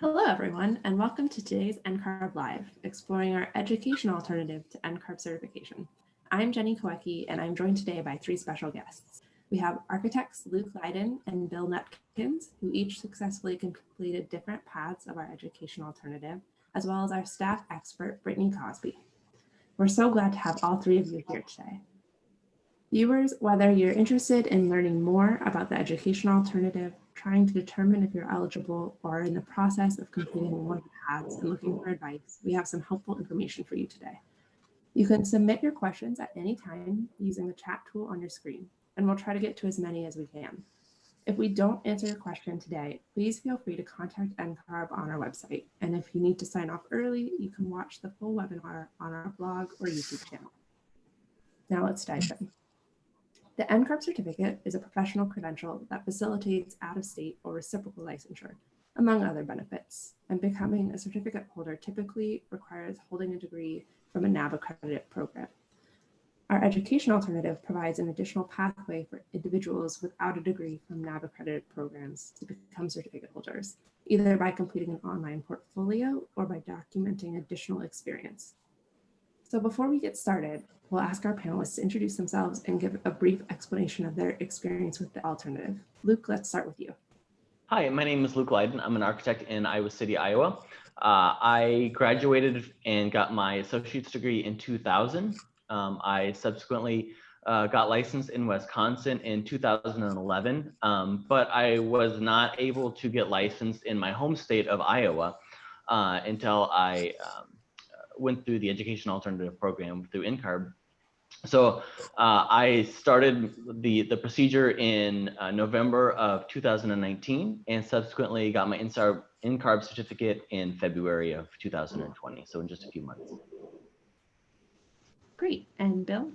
Hello, everyone, and welcome to today's NCARB Live, exploring our educational alternative to Encrop certification. I'm Jenny Kowecki, and I'm joined today by three special guests. We have architects Luke Leyden and Bill Nutkins, who each successfully completed different paths of our educational alternative, as well as our staff expert, Brittney Cosby. We're so glad to have all three of you here today. Viewers, whether you're interested in learning more about the educational alternative, trying to determine if you're eligible, or in the process of completing one of the paths and looking for advice, we have some helpful information for you today. You can submit your questions at any time using the chat tool on your screen, and we'll try to get to as many as we can. If we don't answer your question today, please feel free to contact NCARB on our website. And if you need to sign off early, you can watch the full webinar on our blog or YouTube channel. Now let's dive in. The Encrop Certificate is a professional credential that facilitates out-of-state or reciprocal licensure, among other benefits, and becoming a certificate holder typically requires holding a degree from a NAB accredited program. Our education alternative provides an additional pathway for individuals without a degree from NAB accredited programs to become certificate holders, either by completing an online portfolio or by documenting additional experience. So before we get started, we'll ask our panelists to introduce themselves and give a brief explanation of their experience with the alternative. Luke, let's start with you. Hi, my name is Luke Leyden. I'm an architect in Iowa City, Iowa. I graduated and got my associate's degree in 2000. I subsequently got licensed in Wisconsin in 2011, but I was not able to get licensed in my home state of Iowa until I went through the education alternative program through NCARB. So I started the procedure in November of 2019 and subsequently got my NCARB certificate in February of 2020. So in just a few months. Great. And Bill?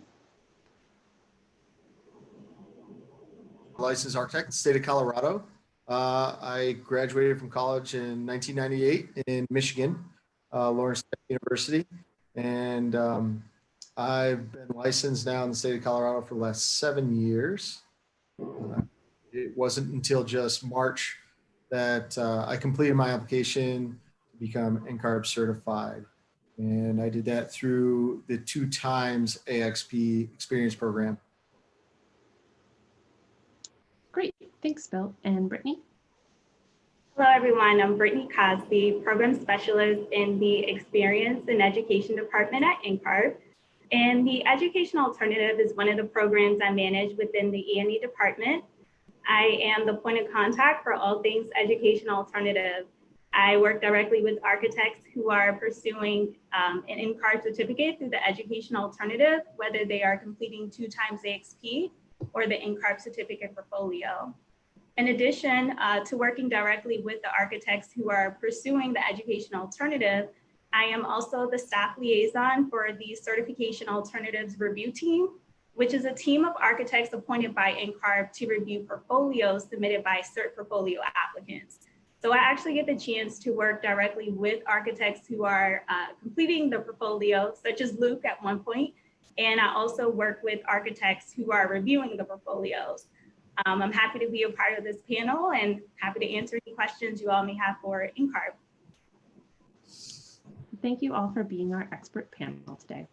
Licensed architect, state of Colorado. I graduated from college in 1998 in Michigan, Lawrence State University. And I've been licensed now in the state of Colorado for the last 7 years. It wasn't until just March that I completed my application to become NCARB certified. And I did that through the 2 times AXP experience program. Great. Thanks, Bill. And Brittney? Hello, everyone. I'm Brittney Cosby, Program Specialist in the Experience and Education Department at NCARB. And the Education Alternative is one of the programs I manage within the E&E department. I am the point of contact for all things Education Alternative. I work directly with architects who are pursuing an NCARB certificate through the Education Alternative, whether they are completing 2 times AXP or the NCARB certificate portfolio. In addition to working directly with the architects who are pursuing the Education Alternative, I am also the staff liaison for the Certification Alternatives Review Team, which is a team of architects appointed by NCARB to review portfolios submitted by cert portfolio applicants. So I actually get the chance to work directly with architects who are completing the portfolio, such as Luke at one point, and I also work with architects who are reviewing the portfolios. I'm happy to be a part of this panel and happy to answer any questions you all may have for NCARB. Thank you all for being our expert panel today.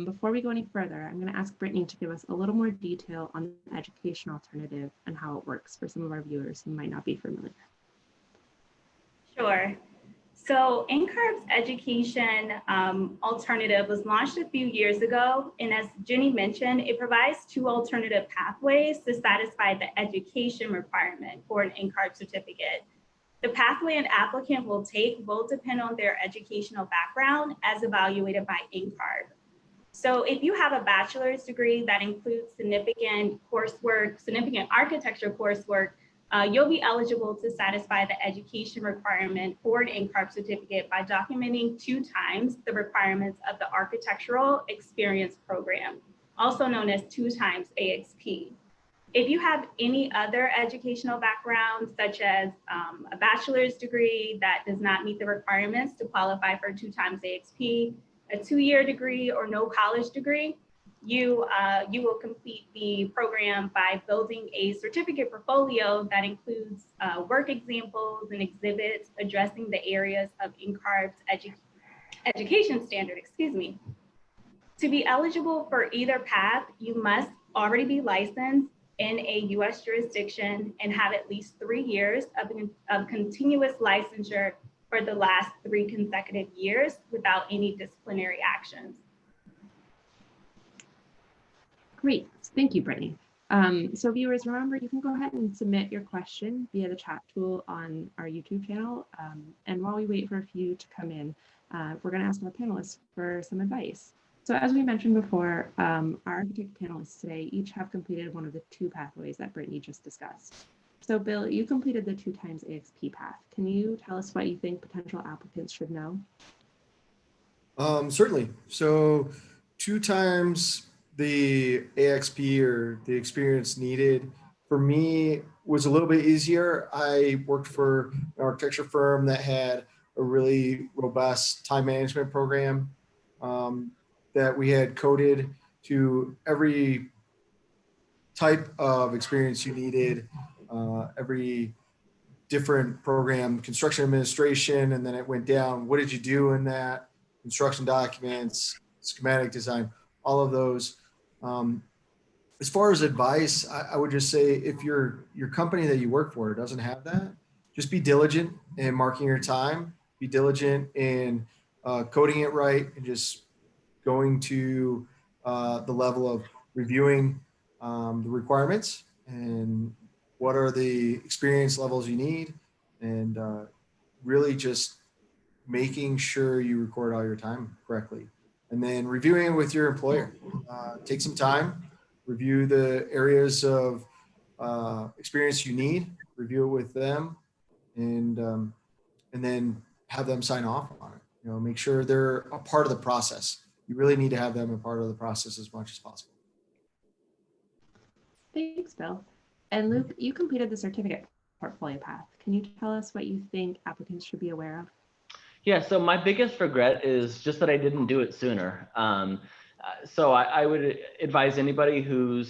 Before we go any further, I'm going to ask Brittney to give us a little more detail on the education alternative and how it works for some of our viewers who might not be familiar. Sure. So NCARB's education alternative was launched a few years ago. And as Jenny mentioned, it provides 2 alternative pathways to satisfy the education requirement for an NCARB certificate. The pathway an applicant will take will depend on their educational background as evaluated by NCARB. So if you have a bachelor's degree that includes significant coursework, significant architecture coursework, you'll be eligible to satisfy the education requirement for an NCARB certificate by documenting 2 times the requirements of the Architectural Experience Program, also known as 2 times AXP. If you have any other educational background, such as a bachelor's degree that does not meet the requirements to qualify for 2 times AXP, a 2-year degree or no college degree, you will complete the program by building a certificate portfolio that includes work examples and exhibits addressing the areas of NCARB's education standard, excuse me. To be eligible for either path, you must already be licensed in a U.S. jurisdiction and have at least 3 years of continuous licensure for the last 3 consecutive years without any disciplinary actions. Great, thank you, Brittney. So viewers, remember you can go ahead and submit your question via the chat tool on our YouTube channel. And while we wait for a few to come in, we're going to ask our panelists for some advice. So as we mentioned before, our architect panelists today each have completed one of the 2 pathways that Brittney just discussed. So Bill, you completed the 2 times AXP path. Can you tell us what you think potential applicants should know? Certainly. So 2 times the AXP or the experience needed for me was a little bit easier. I worked for an architecture firm that had a really robust time management program that we had coded to every type of experience you needed, every different program, construction administration, and then it went down. What did you do in that? Construction documents, schematic design, all of those. As far as advice, I would just say if your company that you work for doesn't have that, just be diligent in marking your time, be diligent in coding it right, and just going to the level of reviewing the requirements and what are the experience levels you need, and really just making sure you record all your time correctly. And then reviewing it with your employer. Take some time, review the areas of experience you need, review it with them, and then have them sign off on it. You know, make sure they're a part of the process. You really need to have them a part of the process as much as possible. Thanks, Bill. And Luke, you completed the certificate portfolio path. Can you tell us what you think applicants should be aware of? Yeah, so my biggest regret is just that I didn't do it sooner. So I would advise anybody who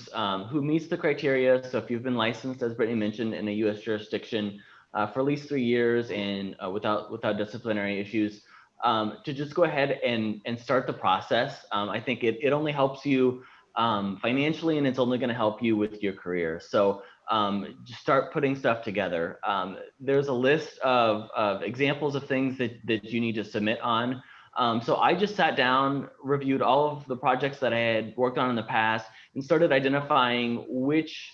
meets the criteria. So if you've been licensed, as Brittney mentioned, in a U.S. jurisdiction for at least 3 years and without disciplinary issues, to just go ahead and start the process. I think it only helps you financially, and it's only going to help you with your career. So just start putting stuff together. There's a list of examples of things that you need to submit on. So I just sat down, reviewed all of the projects that I had worked on in the past, and started identifying which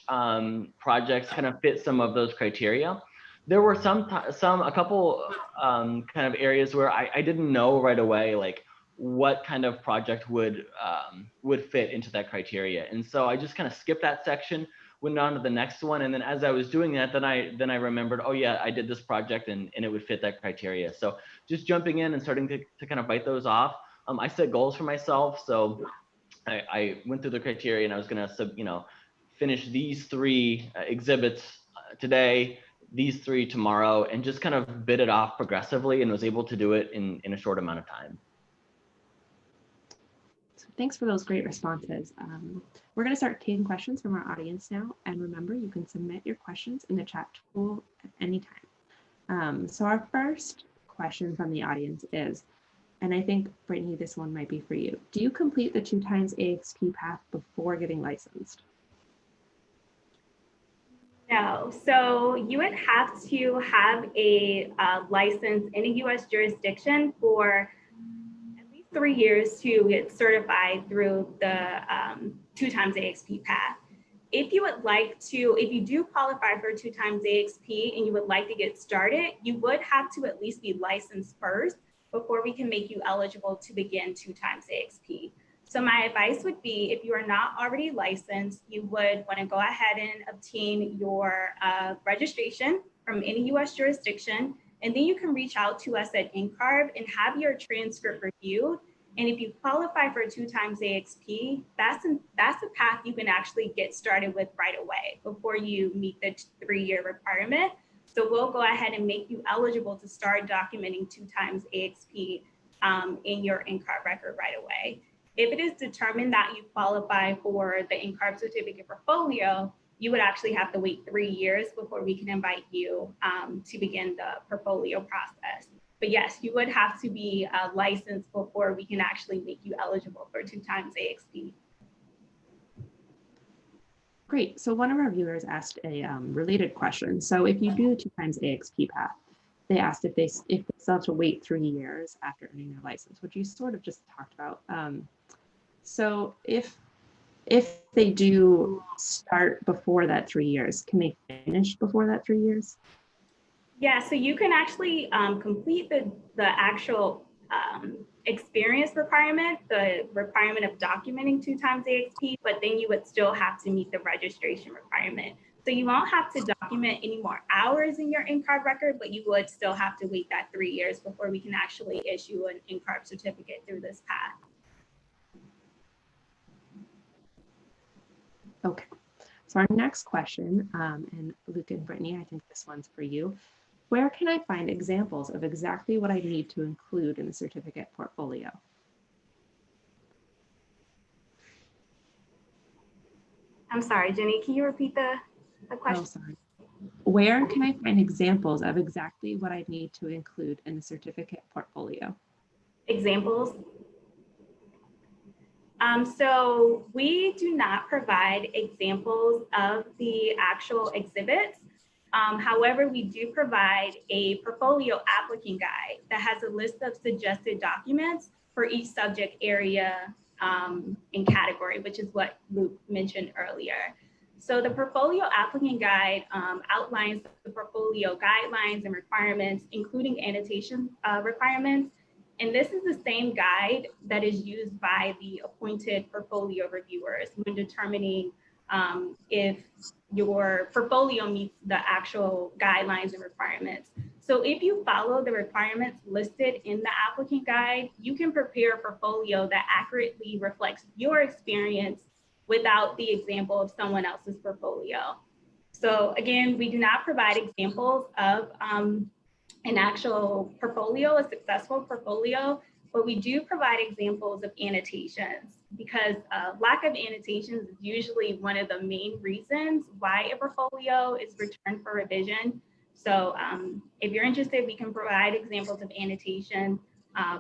projects kind of fit some of those criteria. There were a couple kind of areas where I didn't know right away, like what kind of project would fit into that criteria. And so I just kind of skipped that section, went on to the next one. And then as I was doing that, then I remembered, oh yeah, I did this project and it would fit that criteria. So just jumping in and starting to kind of bite those off. I set goals for myself. So I went through the criteria and I was going to, finish these 3 exhibits today, these 3 tomorrow, and just kind of bit it off progressively, and was able to do it in a short amount of time. So thanks for those great responses. We're going to start taking questions from our audience now. And remember, you can submit your questions in the chat tool at any time. So our first question from the audience is, and I think, Brittney, this one might be for you. Do you complete the 2 times AXP path before getting licensed? No, so you would have to have a license in a U.S. jurisdiction for at least 3 years to get certified through the 2 times AXP path. If you do qualify for 2 times AXP and you would like to get started, you would have to at least be licensed first before we can make you eligible to begin 2 times AXP. So my advice would be, if you are not already licensed, you would want to go ahead and obtain your registration from any U.S. jurisdiction, and then you can reach out to us at NCARB and have your transcript reviewed. And if you qualify for 2 times AXP, that's a path you can actually get started with right away before you meet the 3-year requirement. So we'll go ahead and make you eligible to start documenting 2 times AXP in your NCARB record right away. If it is determined that you qualify for the Encrop Certificate portfolio, you would actually have to wait 3 years before we can invite you to begin the portfolio process. But yes, you would have to be licensed before we can actually make you eligible for 2 times AXP. Great. So one of our viewers asked a related question. So if you do the 2 times AXP path, they asked if they still have to wait 3 years after earning their license, which you sort of just talked about. So if they do start before that 3 years, can they finish before that 3 years? Yeah, so you can actually complete the actual experience requirement, the requirement of documenting 2 times AXP, but then you would still have to meet the registration requirement. So you won't have to document any more hours in your Encrop record, but you would still have to wait that 3 years before we can actually issue an Encrop certificate through this path. Okay, so our next question, and Luke and Brittney, I think this one's for you. Where can I find examples of exactly what I need to include in the certificate portfolio? I'm sorry, Jenny, can you repeat the question? Oh, sorry. Where can I find examples of exactly what I need to include in the certificate portfolio? Examples? So we do not provide examples of the actual exhibits. However, we do provide a portfolio applicant guide that has a list of suggested documents for each subject area and category, which is what Luke mentioned earlier. So the portfolio applicant guide outlines the portfolio guidelines and requirements, including annotation requirements. And this is the same guide that is used by the appointed portfolio reviewers when determining if your portfolio meets the actual guidelines and requirements. So if you follow the requirements listed in the applicant guide, you can prepare a portfolio that accurately reflects your experience without the example of someone else's portfolio. So again, we do not provide examples of an actual portfolio, a successful portfolio, but we do provide examples of annotations because lack of annotations is usually one of the main reasons why a portfolio is returned for revision. So if you're interested, we can provide examples of annotation,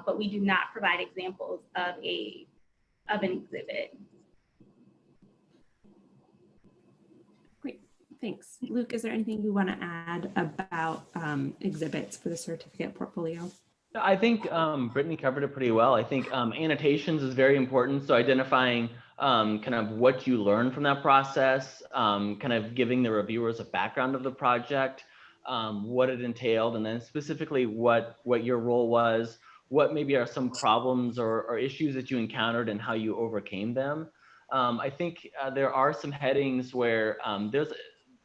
but we do not provide examples of an exhibit. Great, thanks. Luke, is there anything you want to add about exhibits for the certificate portfolio? I think Brittney covered it pretty well. I think annotations is very important. So identifying kind of what you learned from that process, kind of giving the reviewers a background of the project, what it entailed, and then specifically what your role was, what maybe are some problems or issues that you encountered and how you overcame them. I think there are some headings where there's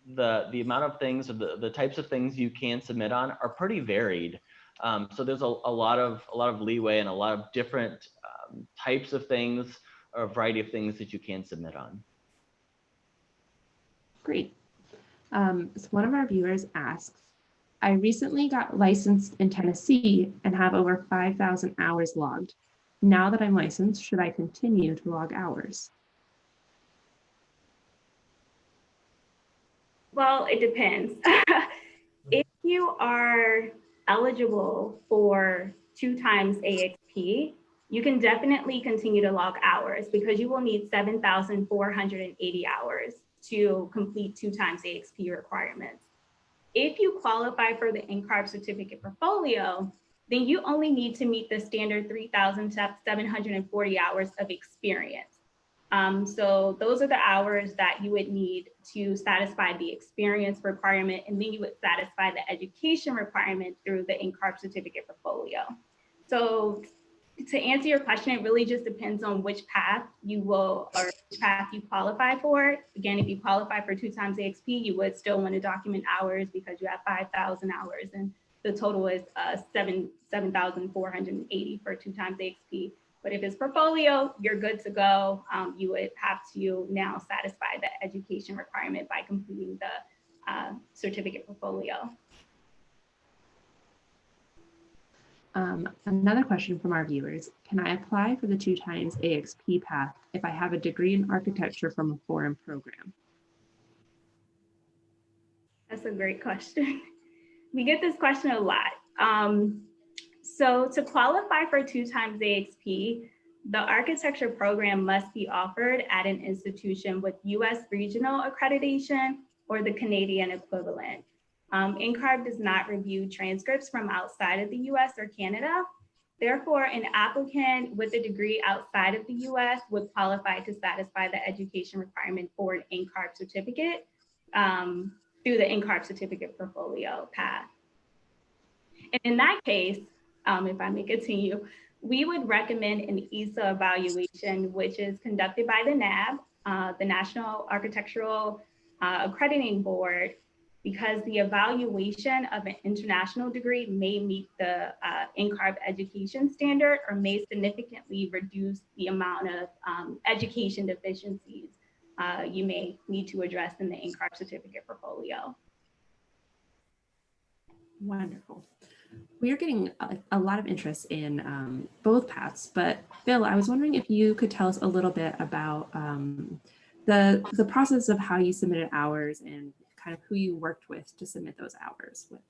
the amount of things or the types of things you can submit on are pretty varied. So there's a lot of leeway and a lot of different types of things or a variety of things that you can submit on. Great. So one of our viewers asks, I recently got licensed in Tennessee and have over 5,000 hours logged. Now that I'm licensed, should I continue to log hours? Well, it depends. If you are eligible for 2 times AXP, you can definitely continue to log hours because you will need 7,480 hours to complete 2 times AXP requirements. If you qualify for the Encrop Certificate portfolio, then you only need to meet the standard 3,740 hours of experience. So those are the hours that you would need to satisfy the experience requirement, and then you would satisfy the education requirement through the Encrop Certificate portfolio. So to answer your question, it really just depends on which path you will, or which path you qualify for. Again, if you qualify for 2 times AXP, you would still want to document hours because you have 5,000 hours, and the total is 7,480 for 2 times AXP. But if it's portfolio, you're good to go. You would have to now satisfy the education requirement by completing the certificate portfolio. Another question from our viewers: can I apply for the 2x AXP path if I have a degree in architecture from a foreign program? That's a great question. We get this question a lot. So to qualify for 2x AXP, the architecture program must be offered at an institution with US regional accreditation or the Canadian equivalent. NCARB does not review transcripts from outside of the US or Canada. Therefore, an applicant with a degree outside of the US would qualify to satisfy the education requirement for an Encrop certificate through the Encrop certificate portfolio path. And in that case, if I may continue, we would recommend an ESA evaluation, which is conducted by the NAB, the National Architectural Accrediting Board, because the evaluation of an international degree may meet the NCARB education standard or may significantly reduce the amount of education deficiencies you may need to address in the NCARB certificate portfolio. Wonderful. We are getting a lot of interest in both paths, but Bill, I was wondering if you could tell us a little bit about the process of how you submitted hours and kind of who you worked with to submit those hours with.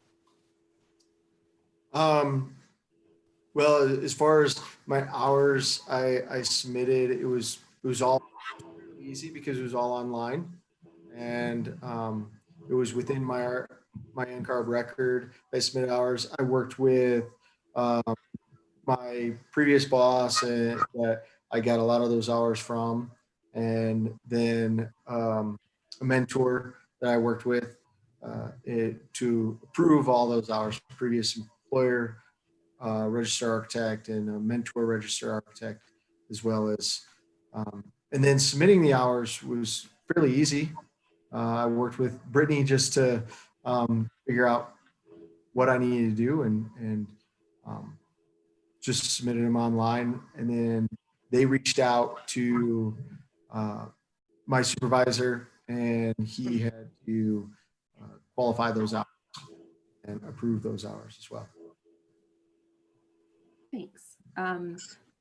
Well, as far as my hours, I submitted, it was all easy because it was all online, and it was within my NCARB record. I submitted hours. I worked with my previous boss that I got a lot of those hours from, and then a mentor that I worked with to approve all those hours. Previous employer, registered architect, and a mentor registered architect, as well as, and then submitting the hours was fairly easy. I worked with Brittney just to figure out what I needed to do, and just submitted them online. And then they reached out to my supervisor, and he had to qualify those hours and approve those hours as well. Thanks.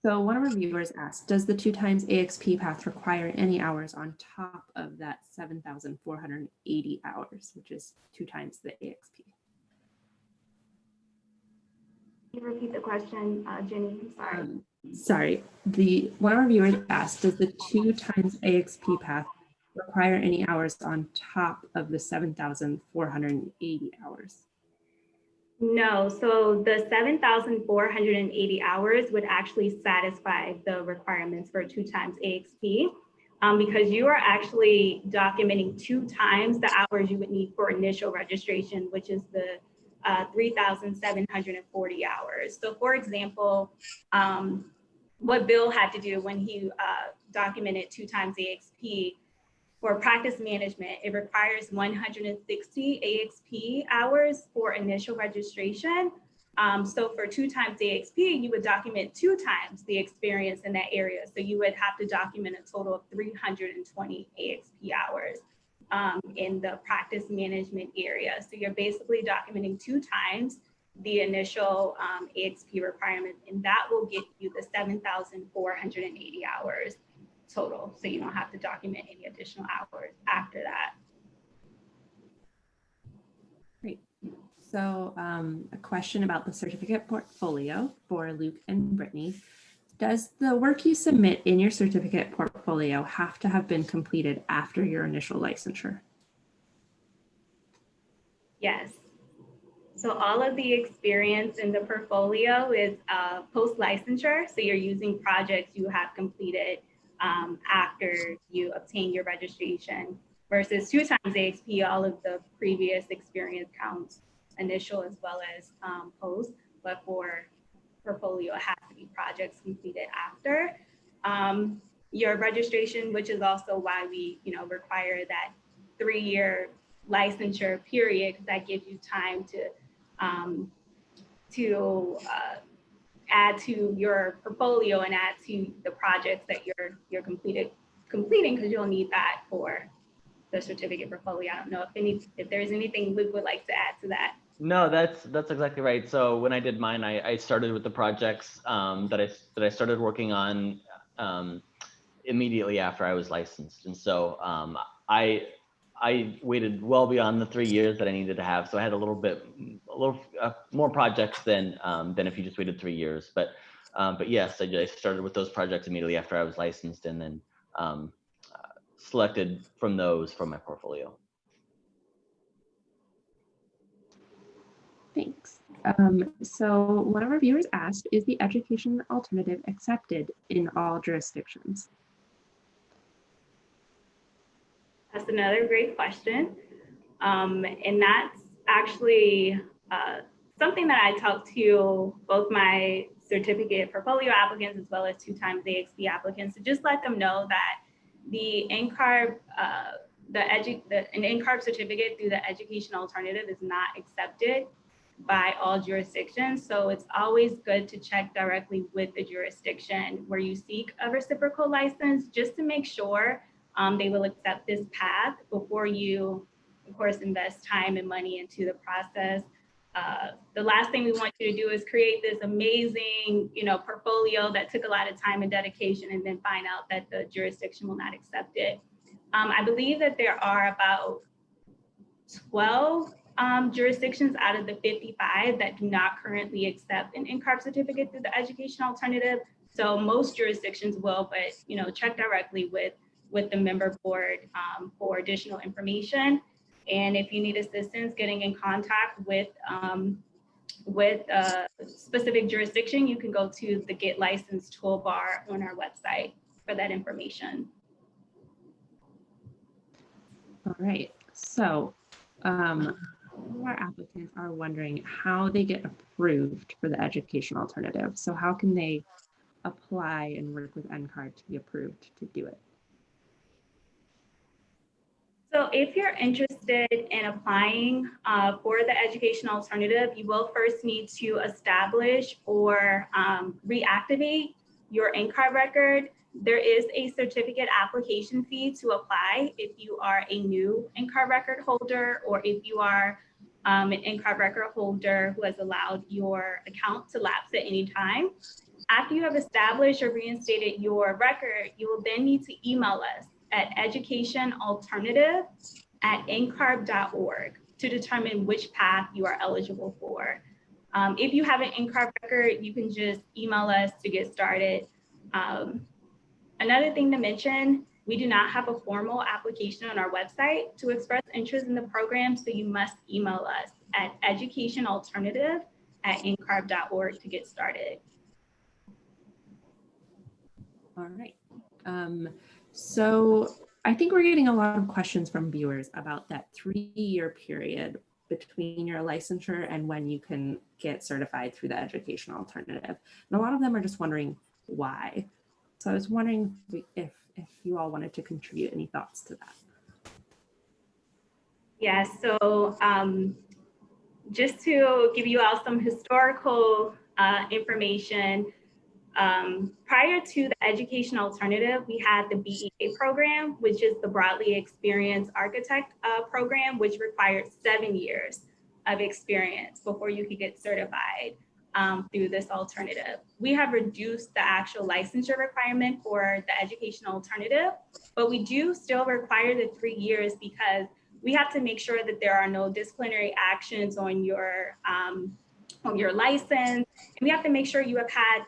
So one of our viewers asked, does the 2x AXP path require any hours on top of that 7,480 hours, which is 2x the AXP? Can you repeat the question, Jenny? I'm Sorry. sorry. One of our viewers asked, does the 2x AXP path require any hours on top of the 7,480 hours? No, so the 7,480 hours would actually satisfy the requirements for 2x AXP because you are actually documenting 2x the hours you would need for initial registration, which is the 3,740 hours. So for example, what Bill had to do when he documented 2x AXP, for practice management, it requires 160 AXP hours for initial registration. So for 2x AXP, you would document 2x the experience in that area. So you would have to document a total of 320 AXP hours in the practice management area. So you're basically documenting 2x the initial AXP requirement, and that will get you the 7,480 hours total, so you don't have to document any additional hours after that. Great. So a question about the certificate portfolio for Luke and Brittney. Does the work you submit in your certificate portfolio have to have been completed after your initial licensure? Yes. So all of the experience in the portfolio is post-licensure. So you're using projects you have completed after you obtain your registration, versus 2x AXP, all of the previous experience counts initial as well as post, but for portfolio it has to be projects completed after your registration, which is also why we require that 3-year licensure period, because that gives you time to add to your portfolio and add to the projects that you're completing, because you'll need that for the certificate portfolio. I don't know if there's anything Luke would like to add to that. No, that's exactly right. So when I did mine, I started with the projects that I started working on immediately after I was licensed, and so I I waited well beyond the 3 years that I needed to have. So I had a little more projects than if you just waited 3 years. But yes, I started with those projects immediately after I was licensed, and then um, selected from those from my portfolio. Thanks. So one of our viewers asked, is the education alternative accepted in all jurisdictions? That's another great question. And that's actually something that I talk to both my certificate portfolio applicants as well as 2 times AXP applicants to just let them know that the NCARB, an NCARB certificate through the education alternative is not accepted by all jurisdictions. So it's always good to check directly with the jurisdiction where you seek a reciprocal license, just to make sure they will accept this path before you, of course, invest time and money into the process. The last thing we want you to do is create this amazing, portfolio that took a lot of time and dedication, and then find out that the jurisdiction will not accept it. I believe that there are about 12 jurisdictions out of the 55 that do not currently accept an NCARB certificate through the education alternative. So most jurisdictions will, but check directly with the member board for additional information. And if you need assistance getting in contact with a specific jurisdiction, you can go to the Get Licensed toolbar on our website for that information. All right. So our applicants are wondering how they get approved for the education alternative. So how can they apply and work with NCARB to be approved to do it? So if you're interested in applying for the education alternative, you will first need to establish or reactivate your NCARB record. There is a certificate application fee to apply if you are a new NCARB record holder, or if you are an NCARB record holder who has allowed your account to lapse at any time. After you have established or reinstated your record, you will then need to email us at educationalternative@ncarb.org to determine which path you are eligible for. If you have an NCARB record, you can just email us to get started. Another thing to mention, we do not have a formal application on our website to express interest in the program, so you must email us at educationalternative@ncarb.org to get started. All right. So I think we're getting a lot of questions from viewers about that 3-year period between your licensure and when you can get certified through the education alternative. And a lot of them are just wondering why. So I was wondering if you all wanted to contribute any thoughts to that. Yeah, so just to give you all some historical information, prior to the education alternative, we had the BEA program, which is the Broadly Experienced Architect program, which required 7 years of experience before you could get certified through this alternative. We have reduced the actual licensure requirement for the education alternative, but we do still require the 3 years because we have to make sure that there are no disciplinary actions on your license. And we have to make sure you have had,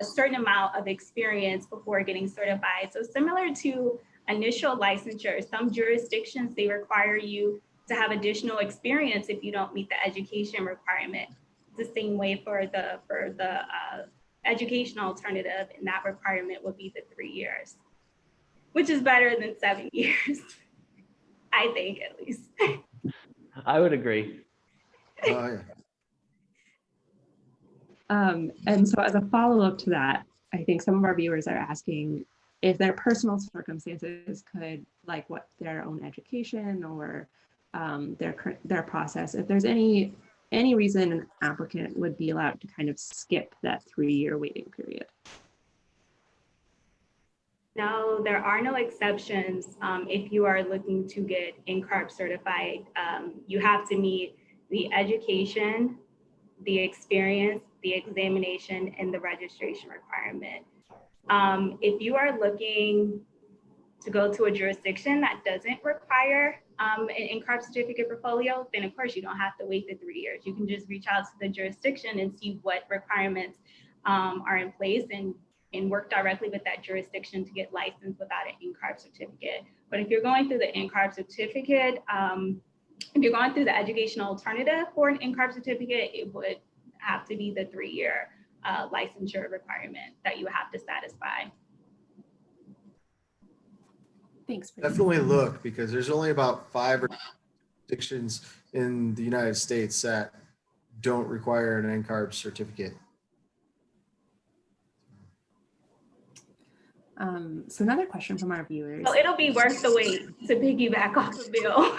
a certain amount of experience before getting certified. So similar to initial licensure, some jurisdictions, they require you to have additional experience if you don't meet the education requirement. The same way for the education alternative, and that requirement would be the 3 years, which is better than 7 years, I think, at least. I would agree. Yeah. And so as a follow-up to that, I think some of our viewers are asking if their personal circumstances could, like what their own education or their process, if there's any reason an applicant would be allowed to kind of skip that 3-year waiting period. No, there are no exceptions. If you are looking to get NCARB certified, you have to meet the education, the experience, the examination, and the registration requirement. If you are looking to go to a jurisdiction that doesn't require an Encrop certificate portfolio, then of course you don't have to wait the 3 years. You can just reach out to the jurisdiction and see what requirements are in place and work directly with that jurisdiction to get licensed without an Encrop certificate. But if you're going through the Encrop certificate, if you're going through the educational alternative for an Encrop certificate, it would have to be the 3-year licensure requirement that you have to satisfy. Thanks. Brittney. Definitely look, because there's only about 5 or 6 jurisdictions in the United States that don't require an NCARB certificate. So another question from our viewers. So it'll be worth the wait to piggyback off of Bill.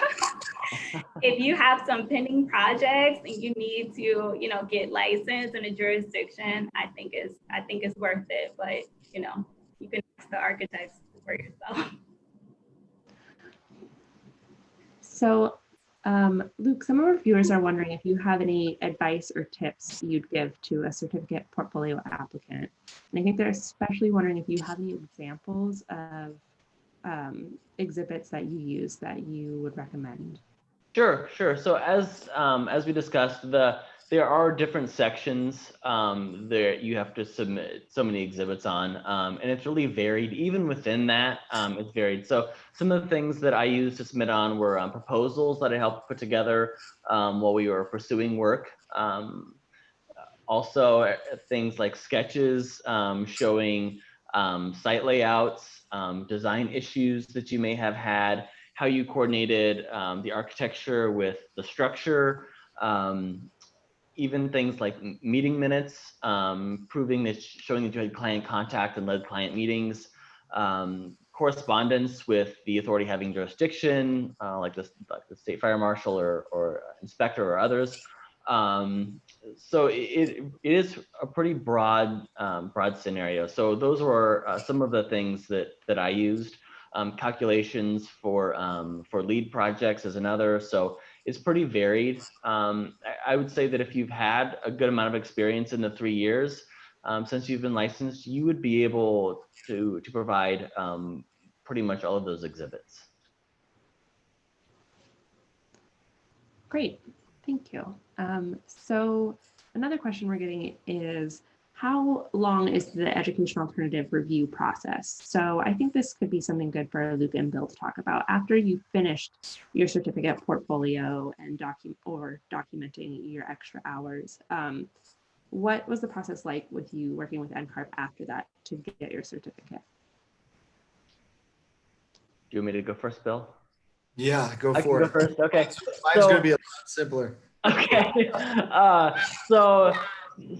If you have some pending projects and you need to, get licensed in a jurisdiction, I think it's worth it. But you can ask the architects for yourself. So, Luke, some of our viewers are wondering if you have any advice or tips you'd give to a certificate portfolio applicant. And I think they're especially wondering if you have any examples of exhibits that you use that you would recommend. Sure. So as we discussed, there are different sections there you have to submit so many exhibits on, and it's really varied. Even within that, it's varied. So some of the things that I used to submit on were proposals that I helped put together while we were pursuing work. Also things like sketches showing site layouts, design issues that you may have had, how you coordinated the architecture with the structure, even things like meeting minutes, showing that you had client contact and led client meetings, correspondence with the authority having jurisdiction, like the state fire marshal or inspector or others. So it is a pretty broad scenario. So those were some of the things that I used. Calculations for lead projects is another. So it's pretty varied. I would say that if you've had a good amount of experience in the 3 years since you've been licensed, you would be able to provide pretty much all of those exhibits. Great, thank you. So another question we're getting is, how long is the educational alternative review process? So I think this could be something good for Luke and Bill to talk about. After you've finished your certificate portfolio and documenting your extra hours, what was the process like with you working with NCARB after that to get your certificate? Do you want me to go first, Bill? Yeah, go I for can it. go first. Okay. Mine's going to be a lot simpler. Okay. So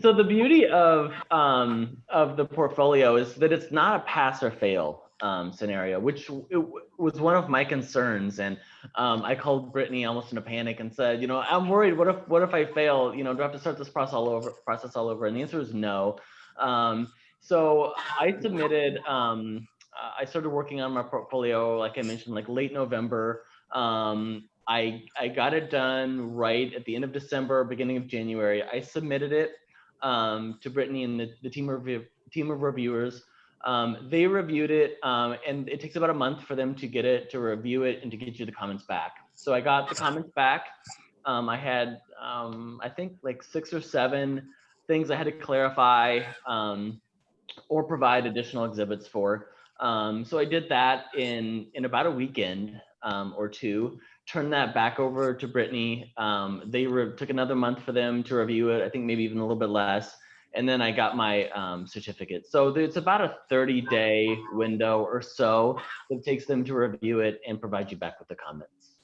the beauty of the portfolio is that it's not a pass or fail scenario, which was one of my concerns. And I called Brittney almost in a panic and said, I'm worried. What if I fail? Do I have to start this process all over? And the answer is no. So I submitted. I started working on my portfolio, like I mentioned, like late November. I got it done right at the end of December, beginning of January. I submitted it to Brittney and the team of reviewers. They reviewed it, and it takes about a month for them to get it, to review it, and to get you the comments back. So I got the comments back. I had, I think, like 6 or 7 things I had to clarify or provide additional exhibits for. So I did that in about a weekend or 2. Turned that back over to Brittney. They took another month for them to review it. I think maybe even a little bit less. And then I got my certificate. So it's about a 30-day window or so that it takes them to review it and provide you back with the comments.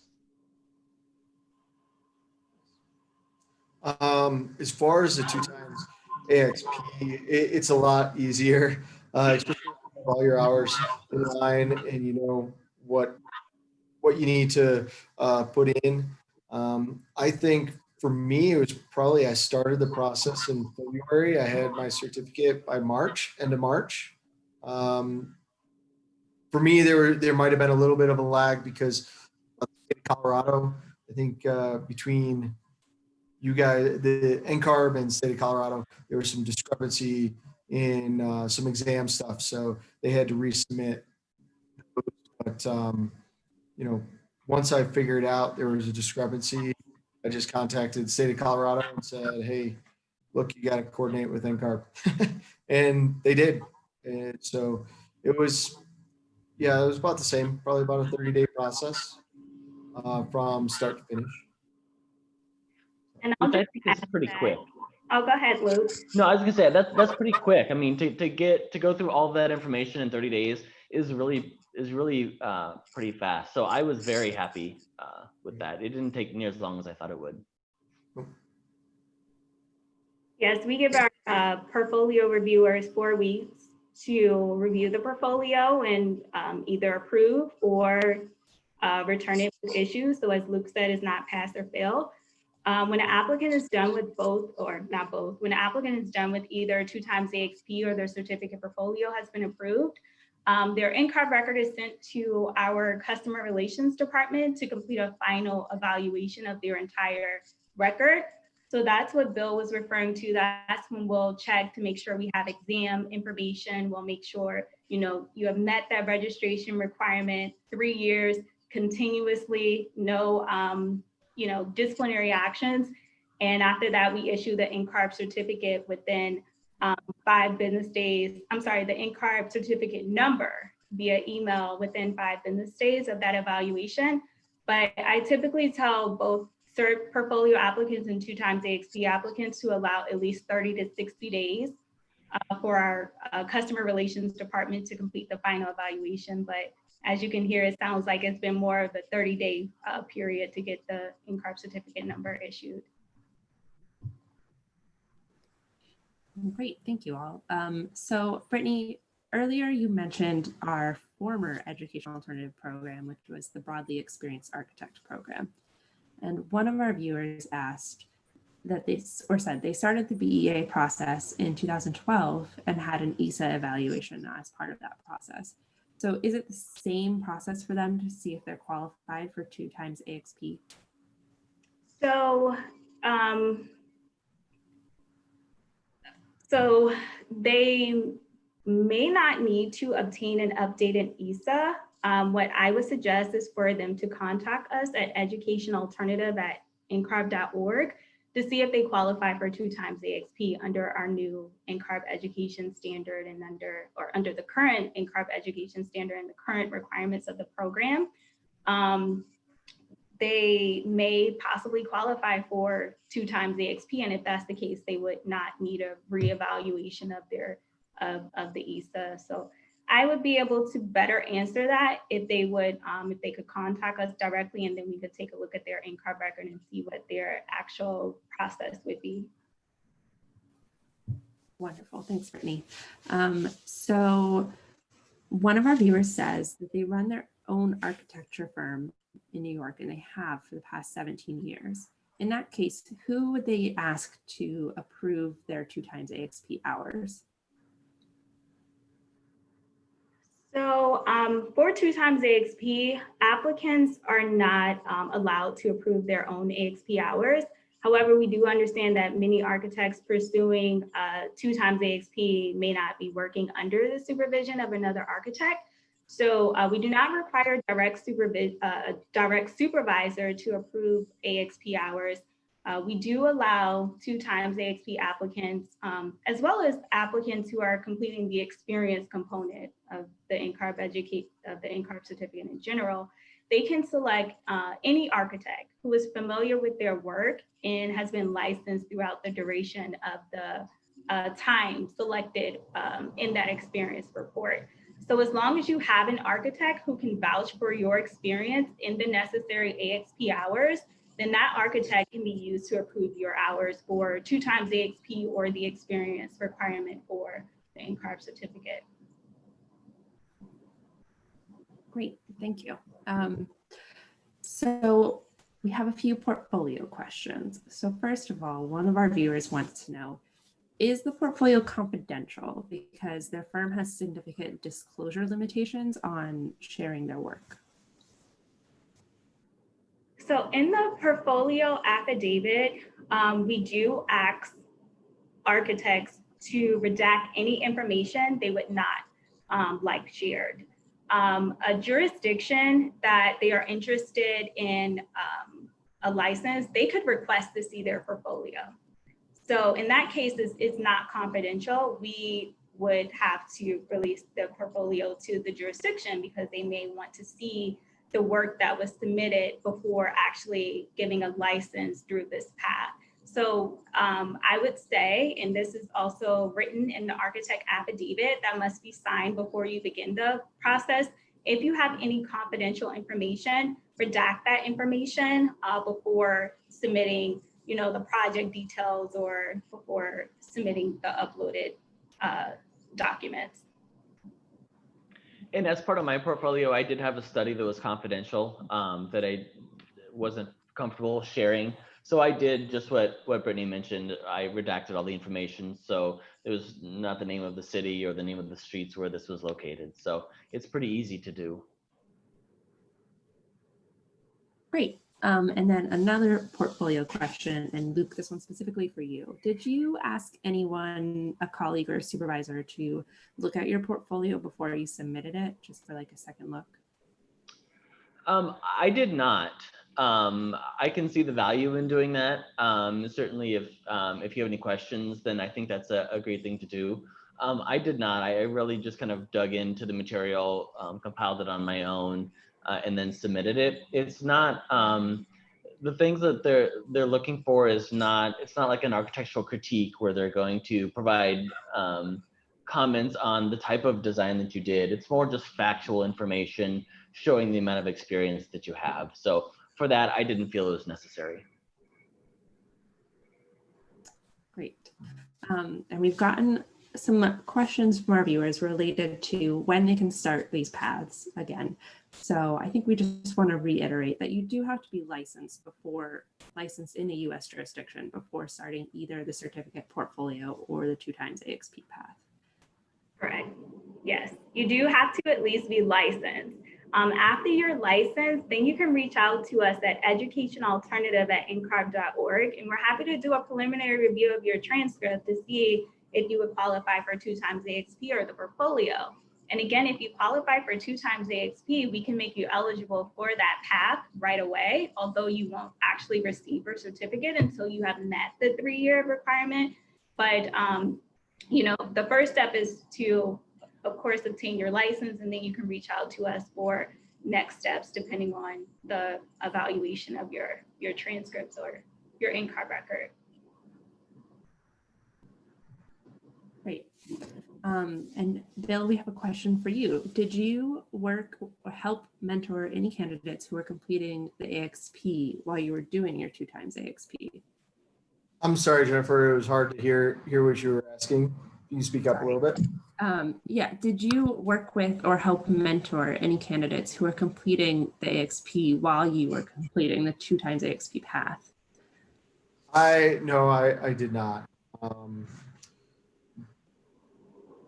As far as the 2 times AXP, it's a lot easier, especially with all your hours in line and you know what you need to put in. I think for me, it was probably, I started the process in February. I had my certificate by March, end of March. For me, there might've been a little bit of a lag because of Colorado. I think between you guys, the NCARB and state of Colorado, there was some discrepancy in some exam stuff. So they had to resubmit. But, you know, once I figured out there was a discrepancy, I just contacted the state of Colorado and said, hey, look, you got to coordinate with NCARB. And they did. And so it was, yeah, it was about the same, probably about a 30-day process from start to finish. And I'll Which I just think is add pretty that- quick. Oh, go ahead, Luke. No, I was gonna say that's pretty quick. I mean, to go through all that information in 30 days is really pretty fast. So I was very happy with that. It didn't take near as long as I thought it would. Yes, we give our portfolio reviewers 4 weeks to review the portfolio and either approve or return it with issues. So as Luke said, is not pass or fail. When an applicant is done with both, or not both, when an applicant is done with either 2 times AXP or their certificate portfolio has been approved, their Encrop record is sent to our customer relations department to complete a final evaluation of their entire record. So that's what Bill was referring to. That's when we'll check to make sure we have exam information. We'll make sure, you know, you have met that registration requirement 3 years continuously, no, you know, disciplinary actions. And after that, we issue the Encrop certificate within 5 business days. I'm sorry, the Encrop certificate number via email within 5 business days of that evaluation. But I typically tell both CERT portfolio applicants and 2 times AXP applicants to allow at least 30 to 60 days for our customer relations department to complete the final evaluation. But as you can hear, it sounds like it's been more of a 30-day period to get the Encrop certificate number issued. Great, thank you all. So Brittney, earlier you mentioned our former educational alternative program, which was the Broadly Experienced Architect program. And one of our viewers asked that said they started the BEA process in 2012 and had an ESA evaluation as part of that process. So is it the same process for them to see if they're qualified for 2 times AXP? So they may not need to obtain an updated ESA. What I would suggest is for them to contact us at educationalternative@encrop.org to see if they qualify for 2 times AXP under our new Encrop education standard and under the current Encrop education standard and the current requirements of the program. They may possibly qualify for 2 times AXP, and if that's the case, they would not need a reevaluation of their of the ESA. So I would be able to better answer that if they would, if they could contact us directly, and then we could take a look at their Encrop record and see what their actual process would be. Wonderful, thanks, Brittney. So one of our viewers says that they run their own architecture firm in New York, and they have for the past 17 years. In that case, who would they ask to approve their 2 times AXP hours? So for 2 times AXP, applicants are not allowed to approve their own AXP hours. However, we do understand that many architects pursuing 2 times AXP may not be working under the supervision of another architect. So we do not require direct supervisor to approve AXP hours. We do allow 2 times AXP applicants, as well as applicants who are completing the experience component of the Encrop certificate in general. They can select any architect who is familiar with their work and has been licensed throughout the duration of the time selected in that experience report. So as long as you have an architect who can vouch for your experience in the necessary AXP hours, then that architect can be used to approve your hours for 2 times AXP or the experience requirement for the Encrop certificate. Great, thank you. So we have a few portfolio questions. So first of all, one of our viewers wants to know, is the portfolio confidential because their firm has significant disclosure limitations on sharing their work? So in the portfolio affidavit, we do ask architects to redact any information they would not like shared. A jurisdiction that they are interested in a license, they could request to see their portfolio. So in that case, it's not confidential. We would have to release the portfolio to the jurisdiction because they may want to see the work that was submitted before actually giving a license through this path. So I would say, and this is also written in the architect affidavit that must be signed before you begin the process. If you have any confidential information, redact that information before submitting, the project details or before submitting the uploaded documents. And as part of my portfolio, I did have a study that was confidential that I wasn't comfortable sharing. So I did just what Brittney mentioned. I redacted all the information. So it was not the name of the city or the name of the streets where this was located. So it's pretty easy to do. Great. And then another portfolio question, and Luke, this one specifically for you. Did you ask anyone, a colleague or a supervisor, to look at your portfolio before you submitted it, just for like a second look? I did not. I can see the value in doing that. Certainly if you have any questions, then I think that's a great thing to do. I did not. I really just kind of dug into the material, compiled it on my own, and then submitted it. It's not the things that they're looking for is not. It's not like an architectural critique where they're going to provide comments on the type of design that you did. It's more just factual information showing the amount of experience that you have. So for that, I didn't feel it was necessary. Great. And we've gotten some questions from our viewers related to when they can start these paths again. So I think we just want to reiterate that you do have to be licensed in a US jurisdiction before starting either the certificate portfolio or the 2x AXP path. Correct. Yes, you do have to at least be licensed. After you're licensed, then you can reach out to us at educationalternative@encrop.org, and we're happy to do a preliminary review of your transcript to see if you would qualify for 2x AXP or the portfolio. And again, if you qualify for 2x AXP, we can make you eligible for that path right away, although you won't actually receive your certificate until you have met the 3-year requirement. But the first step is to, of course, obtain your license, and then you can reach out to us for next steps depending on the evaluation of your transcripts or your Encrop record. Great. And Bill, we have a question for you. Did you work or help mentor any candidates who were completing the AXP while you were doing your 2x AXP? I'm sorry, Jennifer, it was hard to hear what you were asking. Can you speak up a little bit? Yeah, did you work with or help mentor any candidates who are completing the AXP while you were completing the 2x AXP path? No, I did not.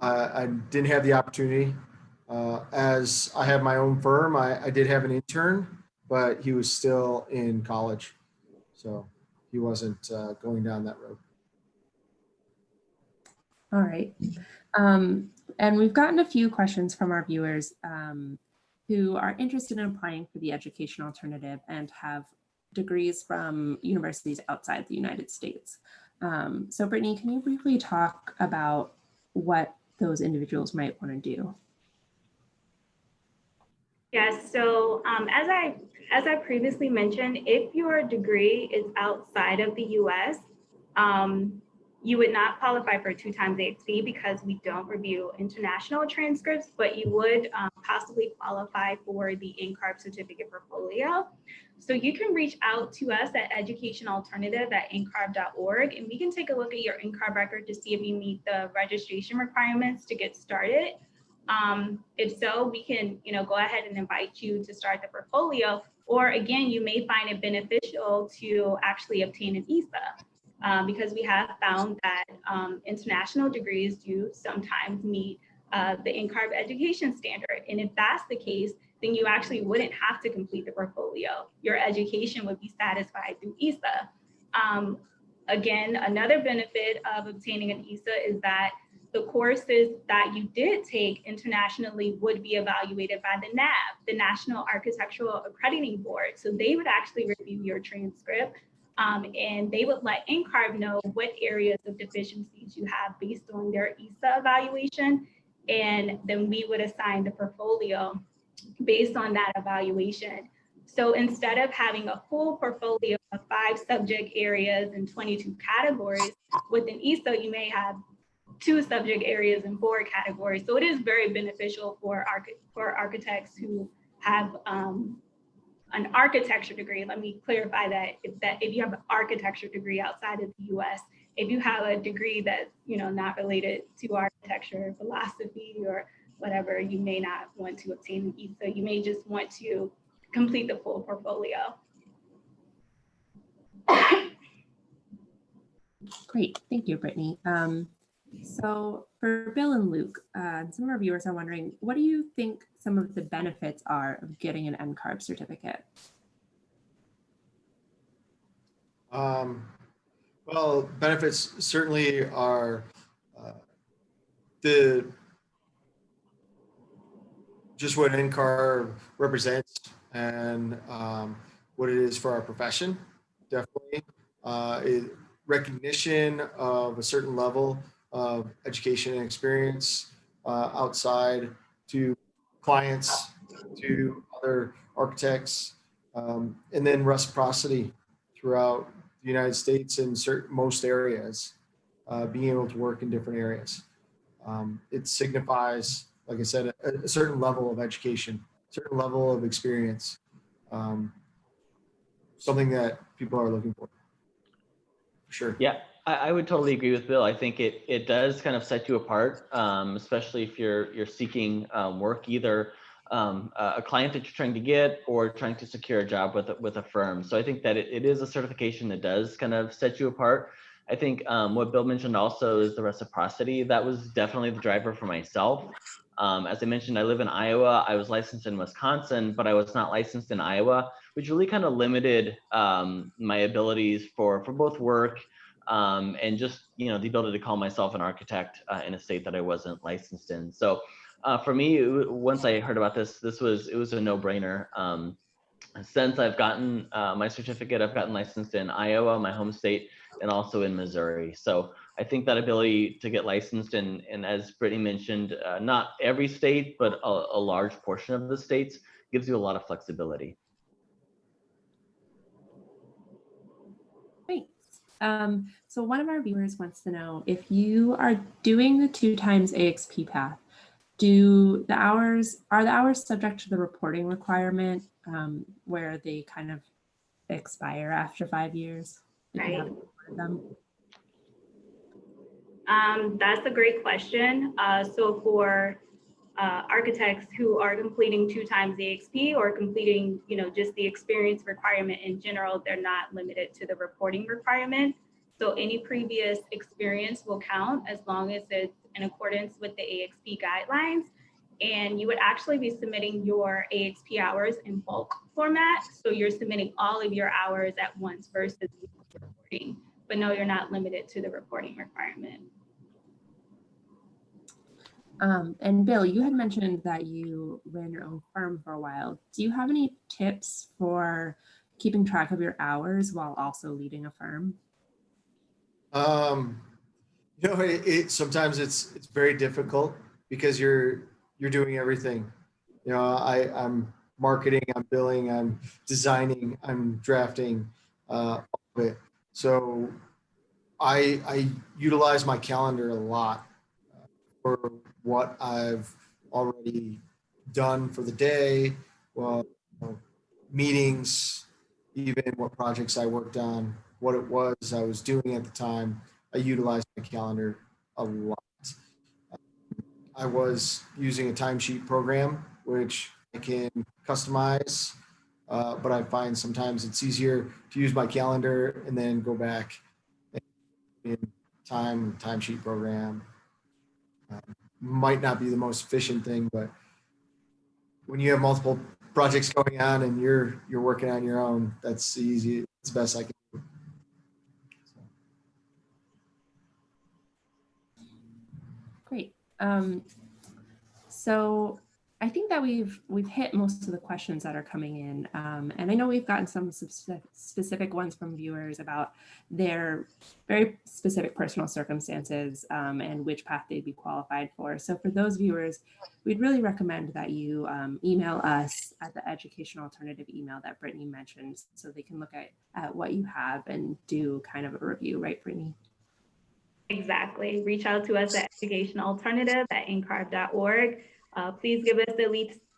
I didn't have the opportunity. As I have my own firm, I did have an intern, but he was still in college. So he wasn't going down that road. All right. And we've gotten a few questions from our viewers who are interested in applying for the education alternative and have degrees from universities outside the United States. So Brittney, can you briefly talk about what those individuals might want to do? Yes, so as I previously mentioned, if your degree is outside of the US, you would not qualify for 2x AXP because we don't review international transcripts, but you would possibly qualify for the Encrop Certificate portfolio. So you can reach out to us at educationalternative@encrop.org, and we can take a look at your Encrop record to see if you meet the registration requirements to get started. If so, we can go ahead and invite you to start the portfolio, or again, you may find it beneficial to actually obtain an ESA. Because we have found that international degrees do sometimes meet the Encrop education standard. And if that's the case, then you actually wouldn't have to complete the portfolio. Your education would be satisfied through ESA. Again, another benefit of obtaining an ESA is that the courses that you did take internationally would be evaluated by the NAB, the National Architectural Accrediting Board. So they would actually review your transcript, and they would let NCARB know what areas of deficiencies you have based on their ESA evaluation. And then we would assign the portfolio based on that evaluation. So instead of having a full portfolio of 5 subject areas and 22 categories, with an ESA, you may have 2 subject areas and 4 categories. So it is very beneficial for architects who have an architecture degree. Let me clarify that if you have an architecture degree outside of the US, if you have a degree that's not related to architecture, philosophy, or whatever, you may not want to obtain an ESA. You may just want to complete the full portfolio. Great, thank you, Brittney. So for Bill and Luke, some of our viewers are wondering, what do you think some of the benefits are of getting an NCARB certificate? Well, benefits certainly are just what NCARB represents and what it is for our profession. Definitely recognition of a certain level of education and experience outside to clients, to other architects, and then reciprocity throughout the United States in most areas, being able to work in different areas. It signifies, like I said, a certain level of education, certain level of experience, something that people are looking for sure. Yeah, I would totally agree with Bill. I think it does kind of set you apart, especially if you're seeking work, either a client that you're trying to get or trying to secure a job with a firm. So I think that it is a certification that does kind of set you apart. I think what Bill mentioned also is the reciprocity. That was definitely the driver for myself. As I mentioned, I live in Iowa. I was licensed in Wisconsin, but I was not licensed in Iowa, which really kind of limited my abilities for both work and just the ability to call myself an architect in a state that I wasn't licensed in. So for me, once I heard about this, it was a no-brainer. Since I've gotten my certificate, I've gotten licensed in Iowa, my home state, and also in Missouri. So I think that ability to get licensed and as Brittney mentioned, not every state, but a large portion of the states gives you a lot of flexibility. Great. So one of our viewers wants to know, if you are doing the 2 times AXP path, are the hours subject to the reporting requirement where they kind of expire after 5 years? Right. That's a great question. So for architects who are completing 2 times AXP or completing, just the experience requirement in general, they're not limited to the reporting requirement. So any previous experience will count as long as it's in accordance with the AXP guidelines. And you would actually be submitting your AXP hours in bulk format. So you're submitting all of your hours at once versus reporting. But no, you're not limited to the reporting requirement. And Bill, you had mentioned that you ran your own firm for a while. Do you have any tips for keeping track of your hours while also leading a firm? Sometimes it's very difficult because you're doing everything. I'm marketing, I'm billing, I'm designing, I'm drafting, all of it. So I utilize my calendar a lot for what I've already done for the day, meetings, even what projects I worked on, what it was I was doing at the time. I utilized my calendar a lot. I was using a timesheet program, which I can customize, but I find sometimes it's easier to use my calendar and then go back in timesheet program. Might not be the most efficient thing, but when you have multiple projects going on and you're working on your own, that's easy. It's the best I can do. So I think that we've hit most of the questions that are coming in. And I know we've gotten some specific ones from viewers about their very specific personal circumstances and which path they'd be qualified for. So for those viewers, we'd really recommend that you email us at the educational alternative email that Brittney mentioned, so they can look at what you have and do kind of a review, right, Brittney? Exactly. Reach out to us at educationalalternative@ncarb.org. Please give us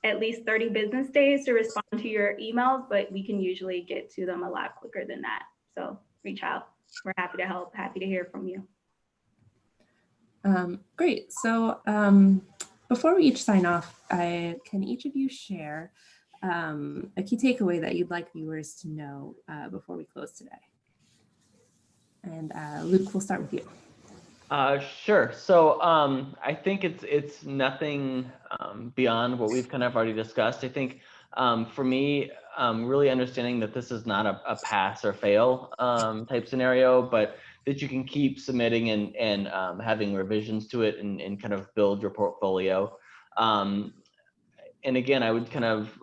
at least 30 business days to respond to your emails, but we can usually get to them a lot quicker than that. So reach out. We're happy to help, happy to hear from you. Great. So before we each sign off, can each of you share a key takeaway that you'd like viewers to know before we close today? And Luke, we'll start with you. Sure. So I think it's nothing beyond what we've kind of already discussed. I think for me, really understanding that this is not a pass or fail type scenario, but that you can keep submitting and having revisions to it and kind of build your portfolio. And again, I would kind of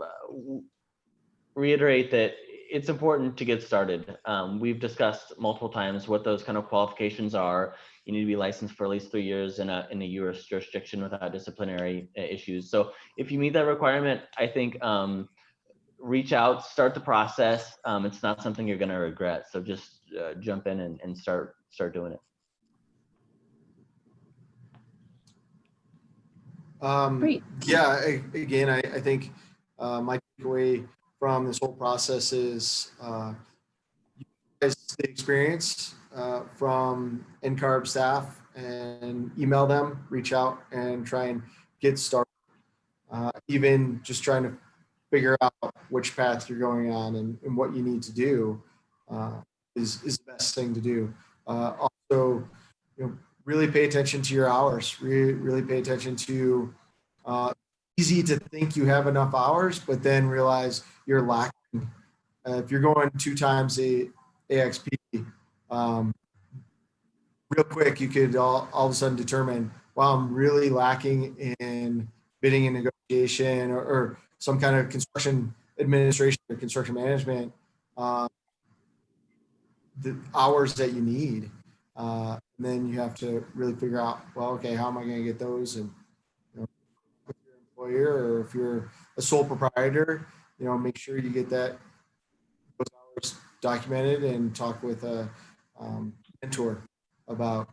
reiterate that it's important to get started. We've discussed multiple times what those kind of qualifications are. You need to be licensed for at least 3 years in a U.S. jurisdiction without disciplinary issues. So if you meet that requirement, I think reach out, start the process. It's not something you're going to regret. So just jump in and start doing it. Great. Yeah, again, I think my takeaway from this whole process is you guys the experience from NCARB staff and email them, reach out and try and get started. Even just trying to figure out which path you're going on and what you need to do is the best thing to do. Also, really pay attention to your hours. Really pay attention to easy to think you have enough hours, but then realize you're lacking. If you're going 2 times the AXP, real quick, you could all of a sudden determine, wow, I'm really lacking in bidding and negotiation or some kind of construction administration or construction management, the hours that you need. And then you have to really figure out, well, okay, how am I going to get those? And with your employer, or if you're a sole proprietor, make sure you get those hours documented and talk with a mentor about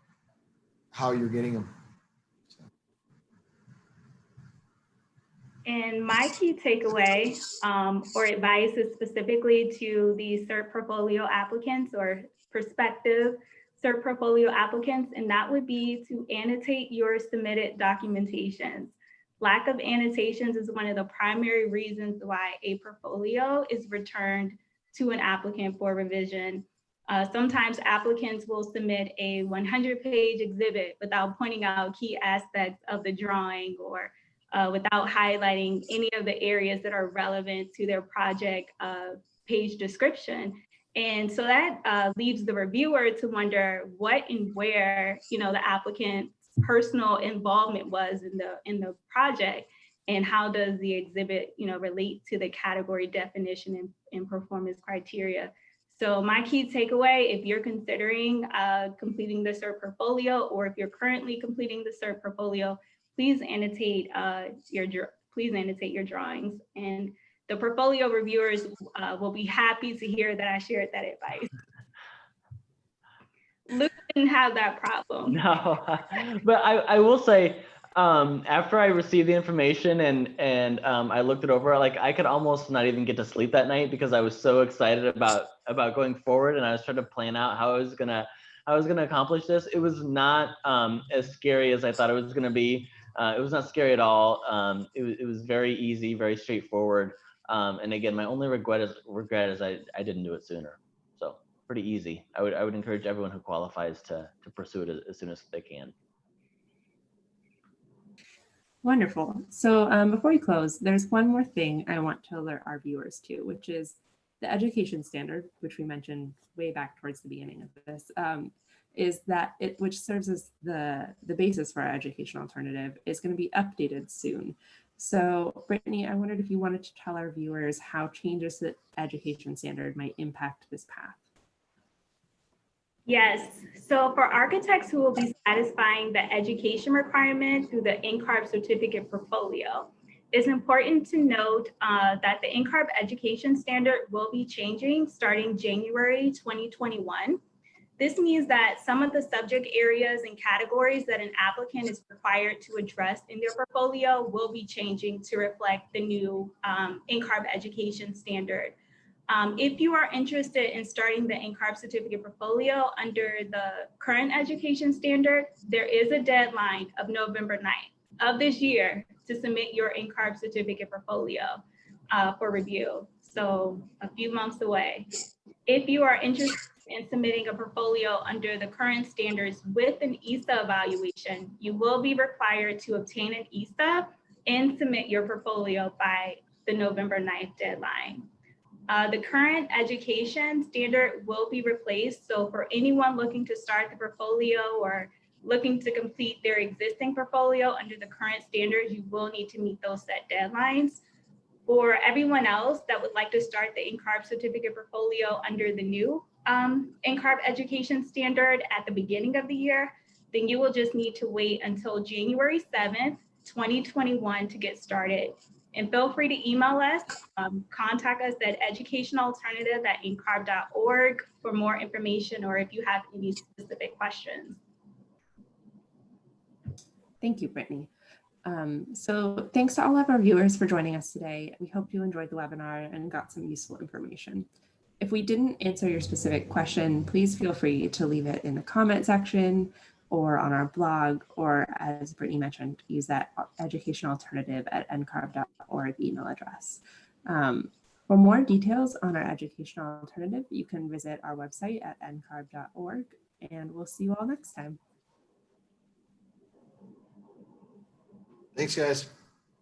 how you're getting them. And my key takeaway or advice is specifically to the CERT portfolio applicants or prospective CERT portfolio applicants, and that would be to annotate your submitted documentations. Lack of annotations is one of the primary reasons why a portfolio is returned to an applicant for revision. Sometimes applicants will submit a 100-page exhibit without pointing out key aspects of the drawing or without highlighting any of the areas that are relevant to their project page description. And so that leaves the reviewer to wonder what and where the applicant's personal involvement was in the project, and how does the exhibit relate to the category definition and performance criteria. So my key takeaway, if you're considering completing the CERT portfolio, or if you're currently completing the CERT portfolio, please annotate your drawings, and the portfolio reviewers will be happy to hear that I shared that advice. Luke didn't have that problem. No, but I will say, after I received the information and I looked it over, like I could almost not even get to sleep that night because I was so excited about going forward, and I was trying to plan out how I was gonna accomplish this. It was not as scary as I thought it was gonna be. It was not scary at all. It was very easy, very straightforward. And again, my only regret is I didn't do it sooner. So pretty easy. I would encourage everyone who qualifies to pursue it as soon as they can. Wonderful. So before we close, there's one more thing I want to alert our viewers to, which is the education standard, which we mentioned way back towards the beginning of this, is that which serves as the basis for our education alternative, is going to be updated soon. So Brittney, I wondered if you wanted to tell our viewers how changes to the education standard might impact this path. Yes, so for architects who will be satisfying the education requirement through the Encrop Certificate portfolio, it's important to note that the Encrop education standard will be changing starting January 2021. This means that some of the subject areas and categories that an applicant is required to address in their portfolio will be changing to reflect the new Encrop education standard. If you are interested in starting the Encrop Certificate portfolio under the current education standard, there is a deadline of November 9th of this year to submit your Encrop Certificate portfolio for review. So a few months away. If you are interested in submitting a portfolio under the current standards with an ESA evaluation, you will be required to obtain an ESA and submit your portfolio by the November 9th deadline. The current education standard will be replaced. So for anyone looking to start the portfolio or looking to complete their existing portfolio under the current standards, you will need to meet those set deadlines. For everyone else that would like to start the Encrop Certificate portfolio under the new Encrop education standard at the beginning of the year, then you will just need to wait until January 7th, 2021 to get started. And feel free to email us, contact us at educationalternative@encrop.org for more information or if you have any specific questions. Thank you, Brittney. So thanks to all of our viewers for joining us today. We hope you enjoyed the webinar and got some useful information. If we didn't answer your specific question, please feel free to leave it in the comment section or on our blog, or as Brittney mentioned, use that educationalternative@encrop.org email address. For more details on our educational alternative, you can visit our website at encrop.org, and we'll see you all next time. Thanks, guys.